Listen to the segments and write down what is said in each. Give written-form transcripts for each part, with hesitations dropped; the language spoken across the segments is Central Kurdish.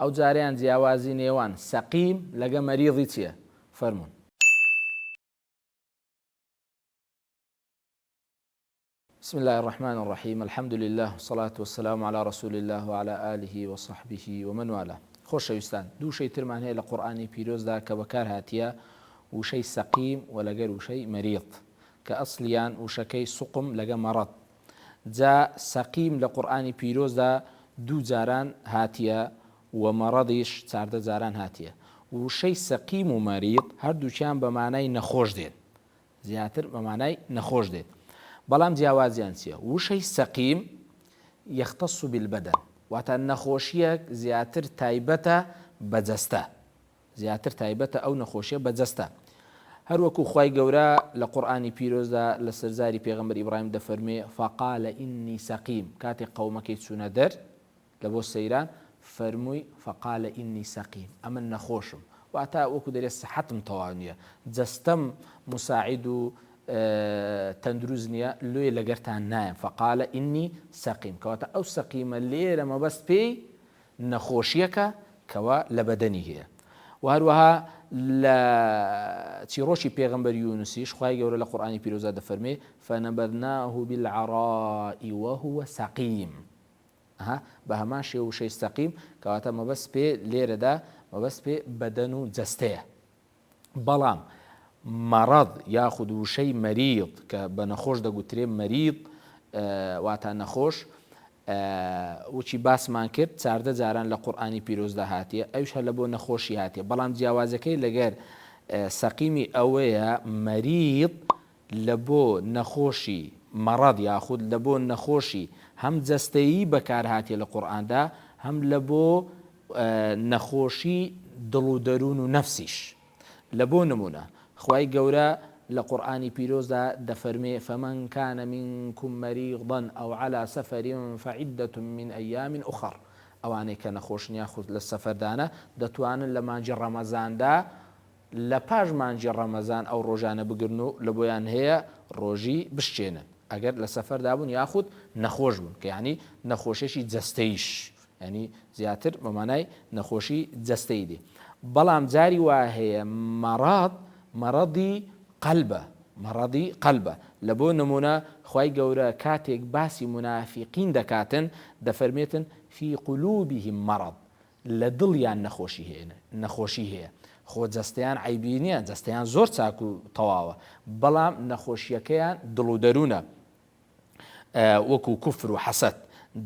أو جاريان جیاوازی نێوان سەقیم لەگە مەریضی چییە؟ فەرمون. بسم الله الرحمن الرحيم الحمد لله والصلاة والسلام على رسول الله وعلى آله وصحبه ومن والاه. خۆشەویستان دوو شەی ترمان هەیە لە قورئانی پیرۆزدا کە بەکار هاتیە وشەی سەقیم و لەگەر وشەی مەریض کە ئەسلیان وشەکەی سوقم لەگە مەڕەد. جا سەقیم لە قورئانی پیرۆزدا دوو جاران هاتیە و مەڕەدیش چاردە جاران هاتیە. وشەی سەقیم و مەریض هەردووچیان بە مانای نەخۆش دێن، زیاتر بە مانای نەخۆش دێت. بەڵام جیاوازیان چییە؟ وشەی سەقیم یەختەص بالبەدەن، واتە نەخۆشیەک زیاتر تایبەتە بە جەستە، زیاتر تایبەتە ئەو نەخۆشیە بە جەستە. هەروەکو خوای گەورە لە قورئانی پیرۆزدا لە سەرزاری پێغەمبەر ئیبراهیم دەفەرمێ فقال إني سەقیم، کاتێک قەومەکەی چوونە دەر لە بۆ سەیران فەرمووی فقال إني سەقیم، ئەمن نەخۆشم، واتە وەکو دەرێ سەحەتم تەواو نییە، جەستەم مساعید و تەندروست نییە، لێ لەگەرتان نایەم. فقال إني سەقیم، کەواتە ئەو سەقیمە لێرە مەبەست پێی نەخۆشیەکە کەوا لە بەدەنی هەیە. و هەروەها لە چیرۆکی پێغەمبەر یونوسیش خوای گەورە لە قورئانی پیرۆزدا دەفەرمێ فنبذناه بالعراء وهو سەقیم، بە هەمان شێوە وشەی سەقیم کەواتە مەبەست پێ لێرەدا مەبەست پێ بەدەن و جەستەیە. بەڵام مەڕەد یاخود وشەی مەریض کە بە نەخۆش دەگوترێ مەریض واتە نەخۆش، وچی باسمان کرد چاردە جاران لە قورئانی پیرۆزدا هاتیە، ئەوش هەر لە بۆ نەخۆشی هاتیە. بەڵام جیاوازەکەی لەگەر سەقیمی ئەوەیە مەریض لە بۆ نەخۆشی مەڕەد یاخود لە بۆ نەخۆشی هەم جەستەیی بەکار هاتیە لە قورئاندا، هەم لە بۆ نەخۆشی دڵ و دەروون و نەفسیش. لە بۆ نمونە خوای گەورە لە قورئانی پیرۆزدا دەفەرمێ فمن كان منكم مريضا أو على سفر فعدة من أيام أخر، ئەوانەی کە نەخۆشن یاخود لە سەفەردانە دەتوانن لە مانجی ڕەمەزاندا لە پاش مانجی ڕەمەزان ئەو ڕۆژانە بگرن و لە بۆیان هەیە ڕۆژی بشتێنن ئەگەر لە سەفەردا بوون یاخود نەخۆش بوون، کە یعنی نەخۆشیێکی جەستەییش، ینی زیاتر بە مانای نەخۆشی جەستەیی دێ. بەڵام جاری وا هەیە مەڕەدی قەلبە. لە بۆ نمونە خوای گەورە کاتێک باسی منافقین دەکاتن دەفەرمێتن فی قلوبهم مەڕەد، لە دڵیان نەخۆشی هەیە. خۆ جەستەیان عیبی نییە، جەستەیان زۆر چاک و تەواوە، بەڵام نەخۆشیەکەیان دڵ و دەروونە، وەکو کوفر و حەسەد.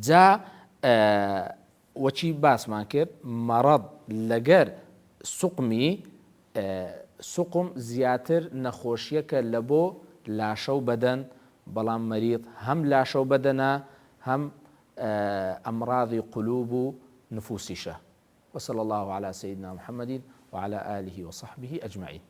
جا وەچی باسمان کرد مەڕەد لەگەر سوقم زیاتر نەخۆشیەکە لە بۆ لاشە و بەدەن، بەڵام مەریض هەم لاشە و بەدەنە هەم ئەمراضی قلوب و نفوسیشە. وصلى الله على سيدنا محمد وعلى آله وصحبه أجمعين.